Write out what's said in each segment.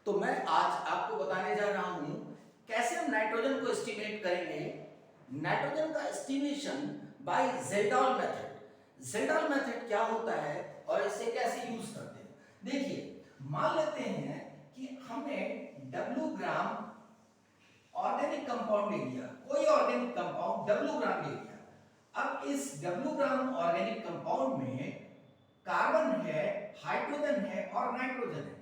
तो मैं आज आपको बताने जा रहा हूं कैसे हम नाइट्रोजन को एस्टिमेट करेंगे। नाइट्रोजन का एस्टिमेशन बाय जेल्डॉल मेथड। जेल्डॉल मेथड क्या होता है और इसे कैसे यूज करते हैं, देखिए मान लेते हैं कि हमने W ग्राम ऑर्गेनिक कंपाउंड ले लिया, कोई ऑर्गेनिक कंपाउंड W ग्राम ले लिया। अब इस W ग्राम ऑर्गेनिक कंपाउंड में कार्बन है, हाइड्रोजन है और नाइट्रोजन है।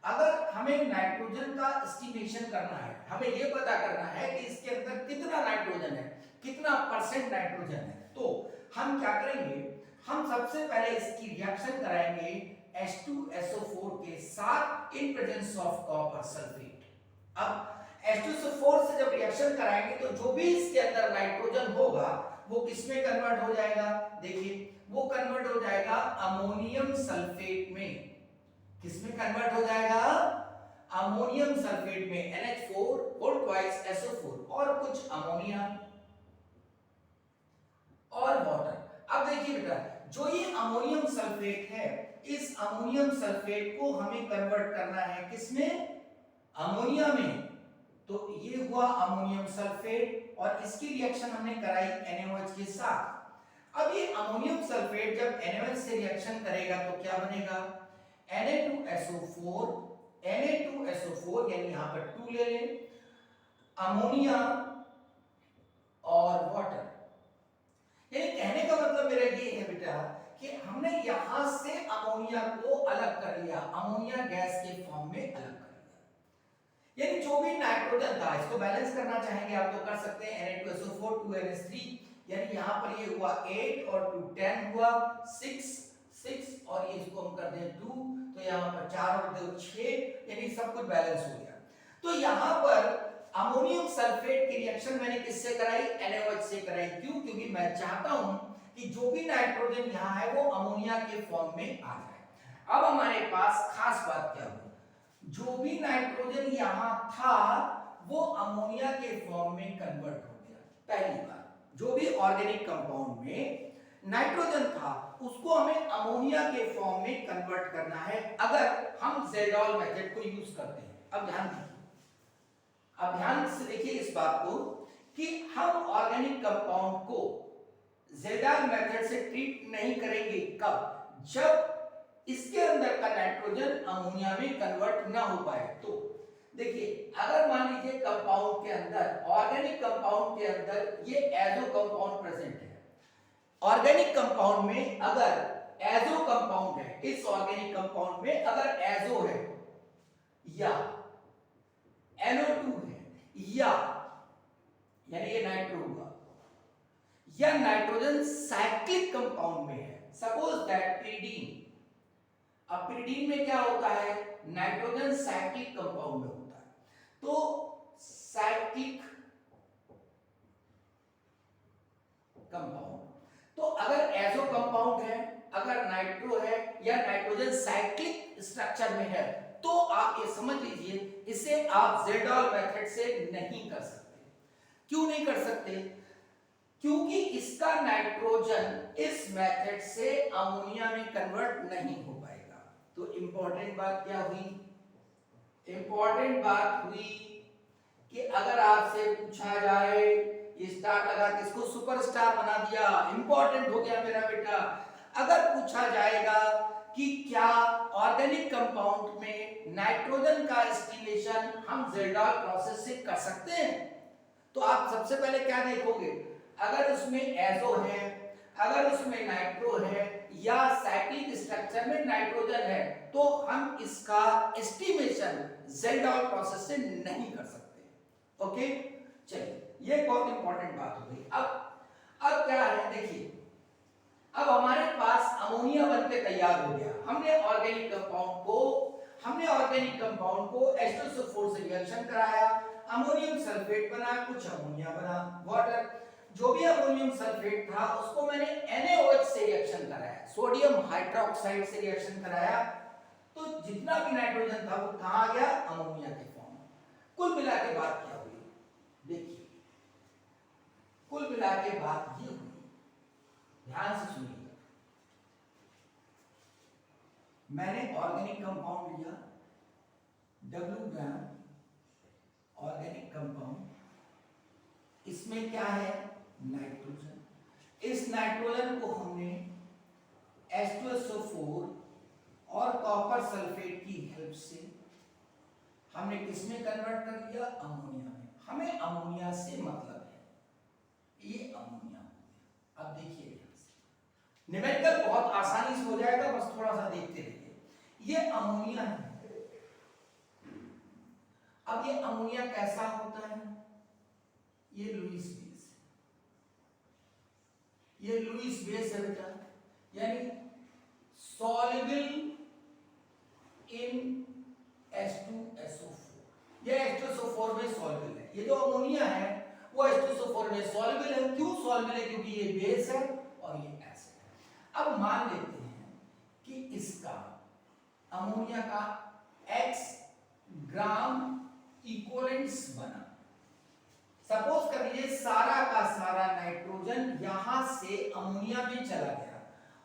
अगर हमें नाइट्रोजन का एस्टिमेशन करना है, हमें यह पता करना है कि इसके अंदर कितना नाइट्रोजन है, कितना परसेंट नाइट्रोजन है, तो हम क्या करेंगे, हम सबसे पहले इसकी रिएक्शन कराएंगे H2SO4 के साथ in presence of copper sulphate. अब H2SO4 से जब रिएक्शन कराएंगे तो जो भी इसके अंदर नाइट्रोजन होगा वो किसमें कन्वर्ट हो जाएगा, देखिए वो कन्वर्ट हो जाएगा अमोनियम सल्फेट में। किसमें कन्वर्ट हो जाएगा, अमोनियम सल्फेट में, NH4 और ट्वाइस SO4 और कुछ अमोनिया और वाटर। अब देखिए बेटा, जो ये अमोनियम सल्फेट है, इस अमोनियम सल्फेट को हमें कन्वर्ट करना है किसमें, अमोनिया में। तो ये हुआ अमोनियम सल्फेट और इसकी रिएक्शन हमने कराई NaOH के साथ। अब ये अमोनियम सल्फेट जब NaOH से रिएक्शन करेगा तो क्या बनेगा, Na2SO4, Na2SO4 यानी यहां पर 2 ले लें, अमोनिया और वाटर। यानी कहने का मतलब मेरा ये है बेटा कि हमने यहां से अमोनिया को अलग कर लिया, अमोनिया गैस के फॉर्म में अलग कर लिया। यानी जो भी नाइट्रोजन था इसको बैलेंस करना चाहेंगे आप तो कर सकते हैं, Na2SO4 2NH3, यानी यहां पर ये हुआ 8 और 2 10 हुआ 6 और ये इसको हम कर दें 2, तो यहां पर 4 और 2 6, यानी सब कुछ बैलेंस हो गया। तो यहां पर अमोनियम सल्फेट की रिएक्शन मैंने किससे कराई, NaOH से कराई। क्यों, क्योंकि मैं चाहता हूं कि जो भी नाइट्रोजन यहां है वो अमोनिया के फॉर्म में आ जाए। अब हमारे पास खास बात क्या हुई, जो भी नाइट्रोजन यहां था वो अमोनिया के फॉर्म में कन्वर्ट हो गया। पहली बात, जो भी ऑर्गेनिक कंपाउंड में नाइट्रोजन था उसको हमें अमोनिया के फॉर्म में कन्वर्ट करना है अगर हम जेडॉल मेथड को यूज करते हैं। अब ध्यान दीजिए, अब ध्यान से देखिए इस बात को कि हम ऑर्गेनिक कंपाउंड को जेडॉल मेथड से ट्रीट नहीं करेंगे। कब, जब इसके अंदर का नाइट्रोजन अमोनिया में कन्वर्ट ना हो पाए। तो देखिए अगर मान लीजिए कंपाउंड के अंदर, ऑर्गेनिक कंपाउंड के अंदर ये एजो कंपाउंड प्रेजेंट है, ऑर्गेनिक कंपाउंड में अगर एजो कंपाउंड है, इस ऑर्गेनिक कंपाउंड में अगर एजो है या NO2 है या यानी ये नाइट्रो हुआ, या नाइट्रोजन साइक्लिक कंपाउंड में है, सपोज दैट पिरीडीन। अब पिरीडीन में क्या होता है, नाइट्रोजन साइक्लिक कंपाउंड में होता है। तो साइक्लिक कंपाउंड, तो अगर एजो कंपाउंड है, अगर नाइट्रो है या नाइट्रोजन साइक्लिक स्ट्रक्चर में है, तो आप ये समझ लीजिए इसे आप जेडॉल मेथड से नहीं कर सकते। क्यों नहीं कर सकते, क्योंकि इसका नाइट्रोजन इस मेथड से अमोनिया में कन्वर्ट नहीं हो पाएगा। तो इंपॉर्टेंट बात क्या हुई, इंपॉर्टेंट बात हुई कि अगर आपसे पूछा जाए, ये स्टार लगा के इसको सुपरस्टार बना दिया, इंपॉर्टेंट हो गया मेरा बेटा। अगर पूछा जाएगा कि क्या ऑर्गेनिक कंपाउंड में नाइट्रोजन का एस्टिमेशन हम जेडॉल प्रोसेस से कर सकते हैं, तो आप सबसे पहले क्या देखोगे, अगर उसमें एजो है, अगर उसमें नाइट्रो है या साइक्लिक स्ट्रक्चर में नाइट्रोजन है, तो हम इसका एस्टिमेशन जेडॉल प्रोसेस से नहीं कर सकते। ओके, चलिए ये बहुत इंपॉर्टेंट बात हो गई। अब क्या है, देखिए अब हमारे पास अमोनिया बनके तैयार हो गया। हमने ऑर्गेनिक कंपाउंड को H2SO4 से रिएक्शन कराया, अमोनियम सल्फेट बना, कुछ अमोनिया बना, वाटर। जो भी अमोनियम सल्फेट था उसको मैंने NaOH से रिएक्शन कराया, सोडियम हाइड्रोक्साइड से रिएक्शन कराया, तो जितना भी नाइट्रोजन था वो कहां आ गया, अमोनिया के फॉर्म में। कुल मिला के बात क्या हुई, देखिए कुल मिला के बात ये हुई, ध्यान से सुनिए। मैंने ऑर्गेनिक कंपाउंड लिया, W ग्राम ऑर्गेनिक कंपाउंड, इसमें क्या है नाइट्रोजन। इस नाइट्रोजन को हमने H2SO4 और कॉपर सल्फेट की हेल्प से हमने किसमें कन्वर्ट कर दिया, अमोनिया में। हमें अमोनिया से मतलब है, ये अमोनिया हो गया। अब देखिए न्यूमेरिकल बहुत आसानी से हो जाएगा, बस थोड़ा सा देखते रहिए। ये अमोनिया है। अब ये अमोनिया कैसा होता है, ये लुईस बेस, ये लुईस बेस है बेटा, यानी सॉल्युबल इन H2SO4। ये H2SO4 में सॉल्युबल है। ये जो अमोनिया है वो H2SO4 में सॉल्युबल है। क्यों सॉल्युबल है, क्योंकि ये बेस है और ये एसिड है। अब मान लेते हैं कि इसका अमोनिया का X ग्राम इक्विवेलेंट्स बना। सपोज कर लीजिए सारा का सारा नाइट्रोजन यहां से अमोनिया में चला गया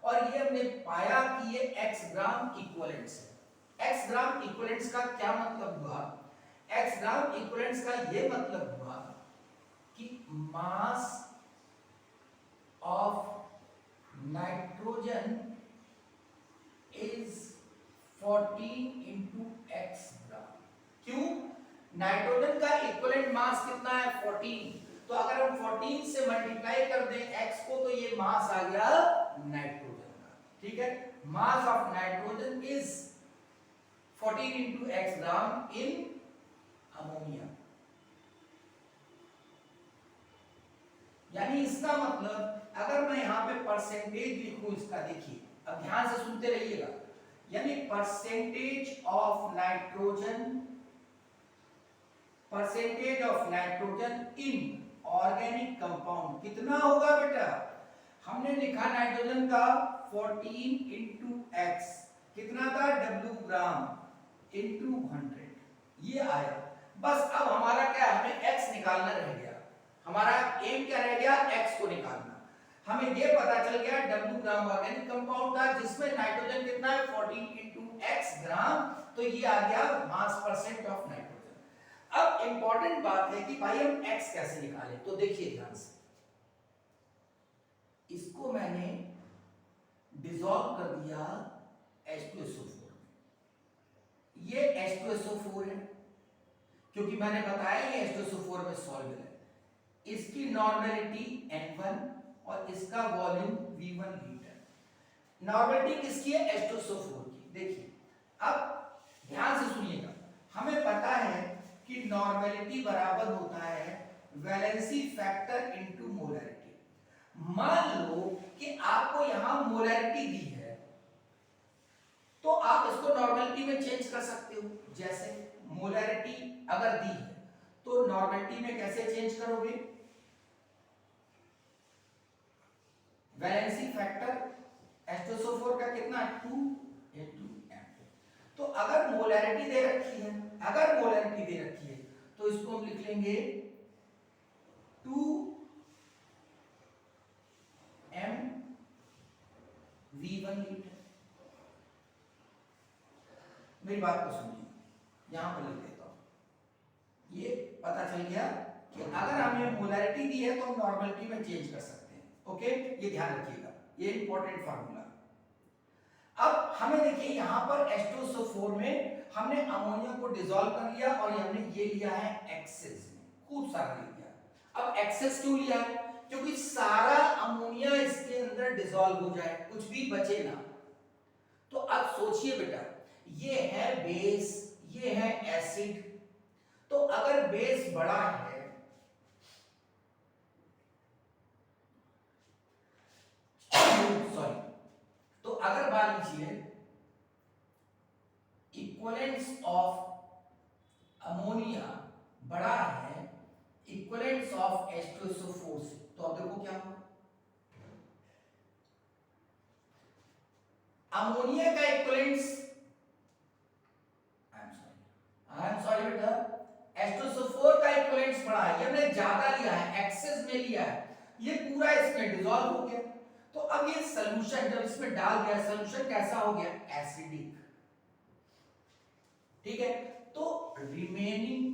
और ये हमने पाया कि ये X ग्राम इक्विवेलेंट्स है। X ग्राम इक्विवेलेंट्स का क्या मतलब हुआ, X ग्राम इक्विवेलेंट्स का ये मतलब हुआ कि mass of nitrogen is 14 into X ग्राम। क्यों, नाइट्रोजन का इक्विवेलेंट मास कितना है 14, तो अगर हम 14 से मल्टीप्लाई कर दें x को तो ये मास आ गया नाइट्रोजन का। ठीक है, mass of nitrogen is 14 into x gram in ammonia. यानी इसका मतलब अगर मैं यहां पे परसेंटेज लिखूं इसका, देखिए अब ध्यान से सुनते रहिएगा, यानी percentage of nitrogen in organic compound कितना होगा बेटा, हमने लिखा नाइट्रोजन का 14 into x, कितना था W ग्राम into 100, ये आया। बस अब हमारा क्या, हमें x निकालना रह गया। हमारा एम क्या रह गया, x को निकालना। हमें ये पता चल गया W ग्राम ऑर्गेनिक कंपाउंड था जिसमें नाइट्रोजन कितना है 14 into x ग्राम, तो ये आ गया मास परसेंट ऑफ नाइट्रोजन। अब इंपॉर्टेंट बात है कि भाई हम x कैसे निकालें, तो देखिए ध्यान से, इसको मैंने डिसॉल्व कर दिया H2SO4 में। ये H2SO4 है, क्योंकि मैंने बताया ये H2SO4 में सॉल्युबल है। इसकी नॉर्मेलिटी N1 और इसका वॉल्यूम V1 लीटर। नॉर्मेलिटी किसकी है, H2SO4 की। देखिए अब ध्यान से सुनिएगा, हमें पता है कि नॉर्मेलिटी बराबर होता है वैलेंसी फैक्टर इनटू मोलैरिटी। मान लो कि आपको यहां मोलैरिटी दी है, तो आप इसको नॉर्मेलिटी में चेंज कर सकते हो। जैसे मोलैरिटी अगर दी है तो नॉर्मेलिटी में कैसे चेंज करोगे, वैलेंसी फैक्टर H2SO4 का कितना 2 into M2। तो अगर मोलैरिटी दे रखी है, अगर मोलैरिटी दे रखी है तो इसको हम लिख लेंगे 2 M V1 लीटर। मेरी बात को सुनिए, यहां पर लिख देता हूं। ये पता चल गया कि अगर हमें मोलैरिटी दी है तो हम नॉर्मेलिटी में चेंज कर सकते हैं। ओके, ये ध्यान रखिएगा, ये इंपॉर्टेंट फार्मूला। अब हमें देखिए यहां पर H2SO4 में हमने अमोनिया को डिसॉल्व कर लिया और हमने ये लिया है एक्सेस में, खूब सारा ले लिया। अब एक्सेस क्यों लिया है, क्योंकि सारा अमोनिया इसके अंदर डिसॉल्व हो जाए, कुछ भी बचे ना। तो अब सोचिए बेटा, ये है बेस, ये है एसिड, तो अगर बेस बड़ा है सॉरी, तो अगर मान लीजिए इक्विवेलेंस ऑफ अमोनिया बड़ा है इक्विवेलेंस ऑफ H2SO4 से, तो अब देखो क्या होगा, अमोनिया का इक्विवेलेंस, आई एम सॉरी बेटा, H2SO4 का इक्विवेलेंस बड़ा है, ये हमने ज्यादा लिया है, एक्सेस में लिया है, ये पूरा इसमें डिसॉल्व हो गया। तो अब ये सॉल्यूशन जब इसमें डाल दिया, सॉल्यूशन कैसा हो गया, एसिडिक। ठीक है, तो remaining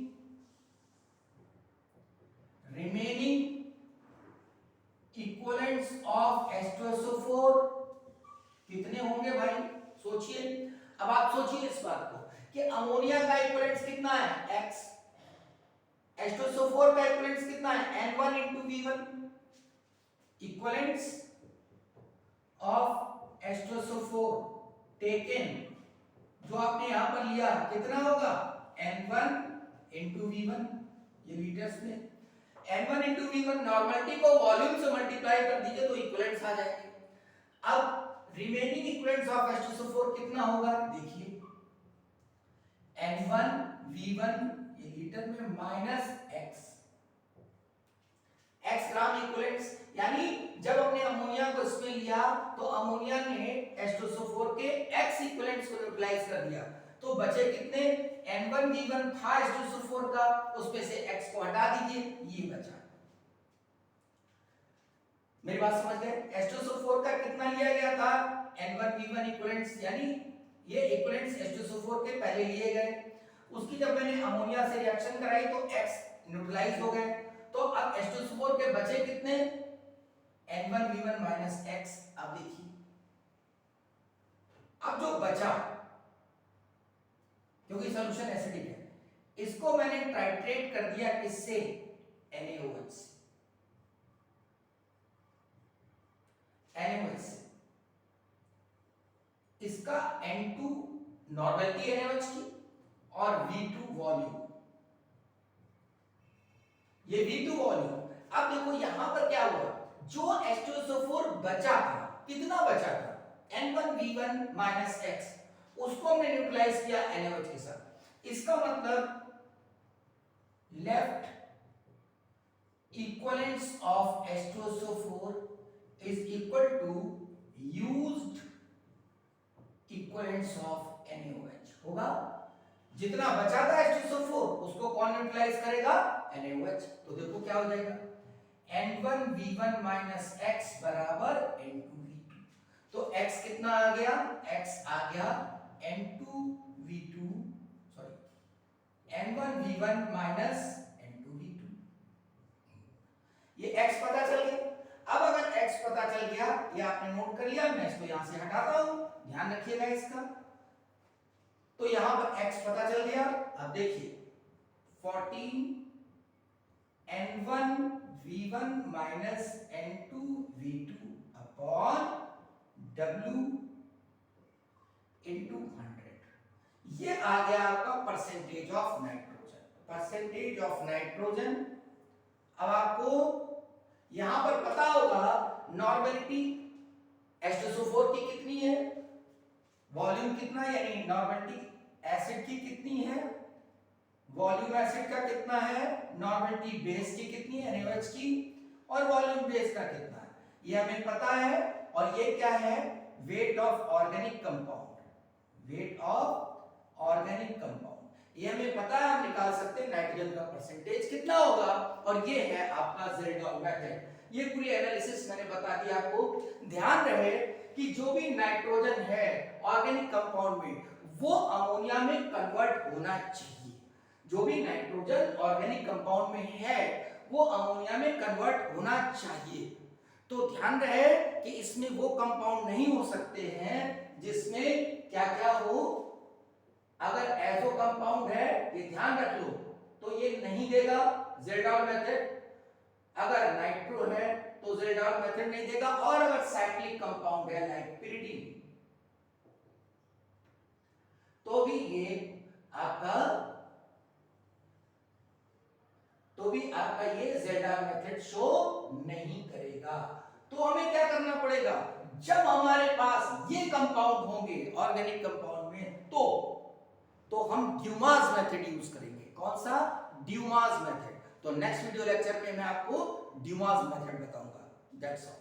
इक्विवेलेंट्स ऑफ H2SO4 कितने होंगे भाई? सोचिए। अब आप सोचिए इस बात को कि अमोनिया का इक्विवेलेंट्स कितना है? X, H2SO4 का इक्विवेलेंट्स कितना है? N1 into V1। Equivalents of H2SO4 taken, जो आपने यहां पर लिया, कितना होगा? N1 into V1, ये लीटर्स में। N1 into V1 नॉर्मलिटी को वॉल्यूम से मल्टीप्लाई कर दीजिए तो इक्विवेलेंट्स आ जाएंगे। अब रिमेनिंग इक्विवेलेंट्स ऑफ H2SO4 कितना होगा? देखिए, N1 V1 ये लीटर में माइनस x ग्राम इक्विवेलेंट्स, यानी जब हमने अमोनिया को इसमें लिया तो अमोनिया ने H2SO4 के x इक्विवेलेंट्स को न्यूट्रलाइज कर दिया, तो बचे कितने? N1 V1 था H2SO4 का, उसमें से x को हटा दीजिए, ये बचा। मेरी बात समझ गए? H2SO4 का कितना लिया गया था? N1 V1 इक्विवेलेंट्स, यानी ये इक्विवेलेंट्स H2SO4 के पहले लिए गए, उसकी जब मैंने अमोनिया से रिएक्शन कराई तो x न्यूट्रलाइज हो गए, तो अब H2SO4 के बचे कितने? N1 V1 minus x। अब देखिए, अब जो बचा, क्योंकि सॉल्यूशन एसिडिक है, इसको मैंने टाइट्रेट कर दिया किससे? NaOH से। NaOH से इसका N2 नॉर्मलिटी NaOH की और V2 वॉल्यूम, ये V2 वॉल्यूम। अब देखो यहां पर क्या हुआ, जो H2SO4 बचा था, कितना बचा था? N1 V1 माइनस x, उसको हमने न्यूट्रलाइज किया NaOH के साथ। इसका मतलब left equivalents of H2SO4 is equal to used equivalents of NaOH होगा। जितना बचा था H2SO4 उसको कौन न्यूट्रलाइज करेगा? NaOH। तो देखो क्या हो जाएगा, N1 V1 माइनस x बराबर N2 V2। तो x कितना आ गया? x आ गया N2 V2, sorry N1 V1 minus N2 V2। ये x पता चल गया। अब अगर x पता चल गया, ये आपने नोट कर लिया, मैं इसको यहां से हटाता हूं, ध्यान रखिएगा इसका। तो यहां पर x पता चल गया। अब देखिए 14 N1 V1 minus N2 V2 upon W into 100, ये आ गया आपका percentage of nitrogen. Percentage of nitrogen. अब आपको यहां पर पता होगा नॉर्मलिटी H2SO4 की कितनी है, वॉल्यूम कितना है, यानी नॉर्मलिटी एसिड की कितनी है, वॉल्यूम एसिड का कितना है, नॉर्मलिटी बेस की कितनी है NaOH की, और वॉल्यूम बेस का कितना है, ये हमें पता है। और ये क्या है? Weight of organic compound. Weight of organic compound ये हमें पता है, हम निकाल सकते हैं नाइट्रोजन का परसेंटेज कितना होगा, और ये है आपका ज़ेल्डॉल मेथड। ये पूरी एनालिसिस मैंने बता दी आपको। ध्यान रहे कि जो भी नाइट्रोजन है ऑर्गेनिक कंपाउंड में, वो अमोनिया में कन्वर्ट होना चाहिए। जो भी नाइट्रोजन ऑर्गेनिक कंपाउंड में है वो अमोनिया में कन्वर्ट होना चाहिए। तो ध्यान रहे कि इसमें वो कंपाउंड नहीं हो सकते हैं जिसमें क्या क्या हो। अगर एजो कंपाउंड है, ये ध्यान रख लो, तो ये नहीं देगा ज़ेल्डॉल मेथड। अगर नाइट्रो है तो ज़ेल्डॉल मेथड नहीं देगा। और अगर साइक्लिक कंपाउंड है लाइक पिरिडीन, तो भी ये आपका ये ज़ेल्डॉल मेथड शो नहीं करेगा। तो हमें क्या करना पड़ेगा, जब हमारे पास ये कंपाउंड होंगे ऑर्गेनिक कंपाउंड में, तो हम ड्यूमास मेथड यूज करेंगे। कौन सा? Dumas method. तो नेक्स्ट वीडियो लेक्चर में मैं आपको ड्यूमास मेथड बताऊंगा। That's all.